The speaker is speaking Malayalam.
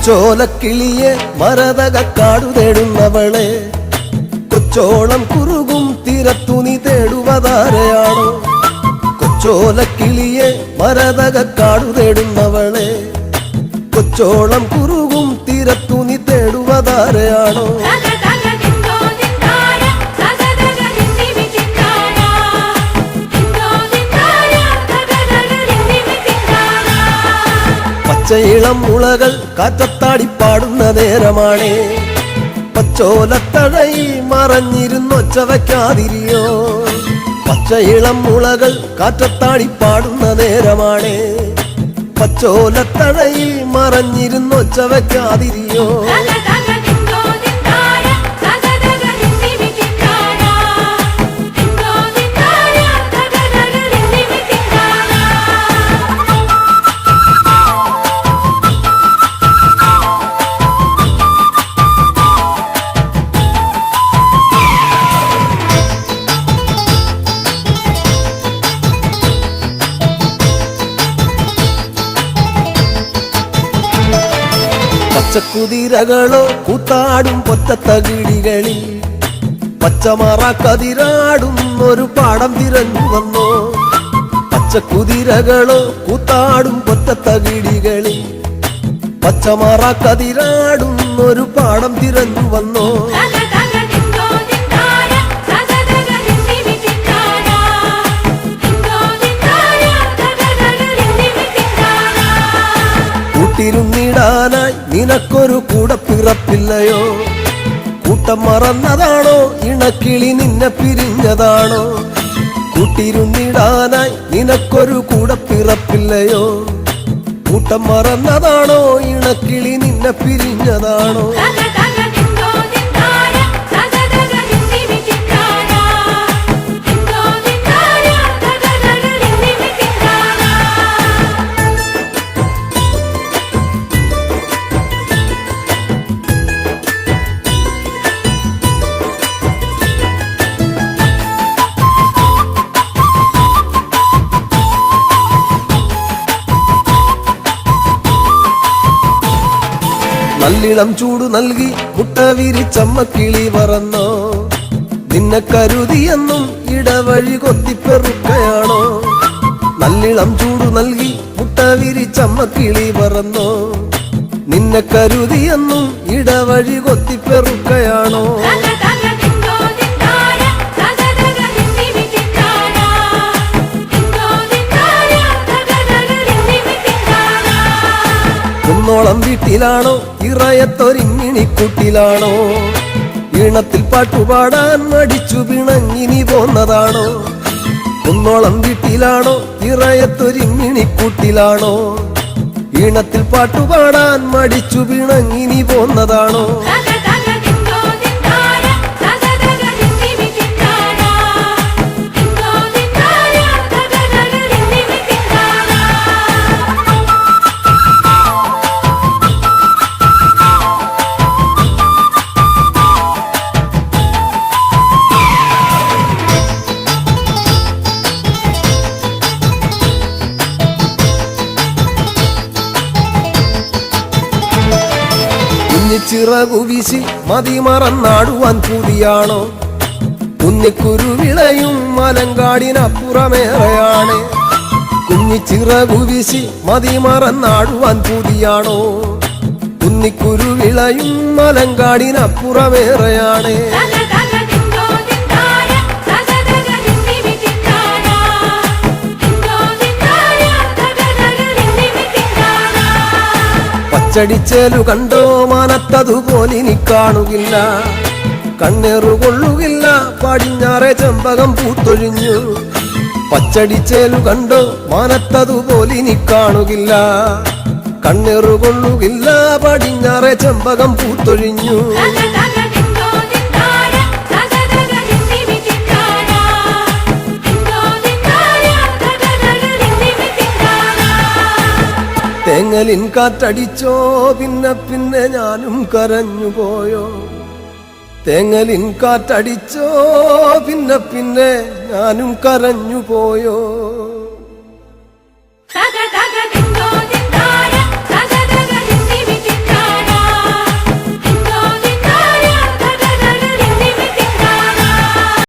കൊച്ചോലക്കിളിയെ മരതകക്കാടു തേടുന്നവളെ കൊച്ചോളം കുറുകും തീരത്തു നീ തേടുവതാരയാണോ കൊച്ചോലക്കിളിയെ മരതകക്കാടു തേടുന്നവളെ കൊച്ചോളം കുറുകും തീരത്തു നീ തേടുവതാരയാണോ പച്ചയിളം മുളകൾ കാറ്റത്താടി പാടുന്ന നേരമാണേ പച്ചോലത്തഴയിൽ മറഞ്ഞിരുന്നൊച്ച വയ്ക്കാതിരിയോ പച്ചയിളം മുളകൾ കാറ്റത്താടി പാടുന്ന നേരമാണേ പച്ചോലത്തഴയിൽ മറഞ്ഞിരുന്നൊച്ച വയ്ക്കാതിരിയോ പച്ചക്കുതിരകളോ കൂത്താടും പൊറ്റത്തകിടികളിൽ പച്ചമറക്കതിരാടും ഒരു പാടം തിരഞ്ഞു വന്നോ പച്ചക്കുതിരകളോ കൂത്താടും പൊറ്റത്തകിടികളിൽ പച്ചമറക്കതിരാടും ഒരു പാടം തിരഞ്ഞു വന്നോ കൂട്ടിരുന്നിടാനായി നിനക്കൊരു കൂടപ്പിറപ്പില്ലയോ കൂട്ടം മറന്നതാണോ ഇണക്കിളി നിന്നെ പിരിഞ്ഞതാണോ കൂട്ടിരുന്നിടാനായി നിനക്കൊരു കൂടപ്പിറപ്പില്ലയോ കൂട്ടം മറന്നതാണോ ഇണക്കിളി നിന്നെ പിരിഞ്ഞതാണോ നല്ലിളം ചൂടു നൽകി മുട്ട വിരിച്ചമ്മക്കിളി പറന്നോ നിന്നെ കരുതിയെന്നും ഇടവഴി കൊത്തിപ്പെറുക്കയാണോ നല്ലിളം ചൂടു നൽകി മുട്ട വിരിച്ചമ്മക്കിളി പറന്നോ നിന്നെ കരുതിയെന്നും ഇടവഴി കൊത്തിപ്പെറുക്കയാണോ കുന്നോളം വീട്ടിലാണോ ഇറയത്തൊരിങ്ങിണിക്കൂട്ടിലാണോ ഈണത്തിൽ പാട്ടുപാടാൻ മടിച്ചു പിണങ്ങിനി പോന്നതാണോ കുന്നോളം വീട്ടിലാണോ ഇറയത്തൊരിങ്ങിണിക്കൂട്ടിലാണോ ഈണത്തിൽ പാട്ടുപാടാൻ മടിച്ചു പിണങ്ങിനി പോന്നതാണോ ചിറകു വീശി മതിമറന്നാടുവാൻ കൂടിയാണോ കുഞ്ഞിക്കുരുവിളയും മലങ്കാടിനപ്പുറമേറെയാണ് കുഞ്ഞിച്ചിറകു വീശി മതിമറന്നാടുവാൻ കൂടിയാണോ കുഞ്ഞിക്കുരുവിളയും മലങ്കാടിനപ്പുറമേറെയാണ് പച്ചടിച്ചേലു കണ്ടോ മാനത്തതുപോലിനി കാണുകില്ല കണ്ണേറുകൊള്ളുകില്ല പടിഞ്ഞാറെ ചെമ്പകം പൂത്തൊഴിഞ്ഞു പച്ചടിച്ചേലു കണ്ടോ മാനത്തതുപോലിനി കാണുകില്ല കണ്ണേറുകൊള്ളുകില്ല പടിഞ്ഞാറെ ചെമ്പകം പൂത്തൊഴിഞ്ഞു തേങ്ങലിൻ കാറ്റടിച്ചോ പിന്നെ പിന്നെ ഞാനും കരഞ്ഞുപോയോ തേങ്ങലിൻ കാറ്റടിച്ചോ പിന്നെ പിന്നെ ഞാനും കരഞ്ഞുപോയോ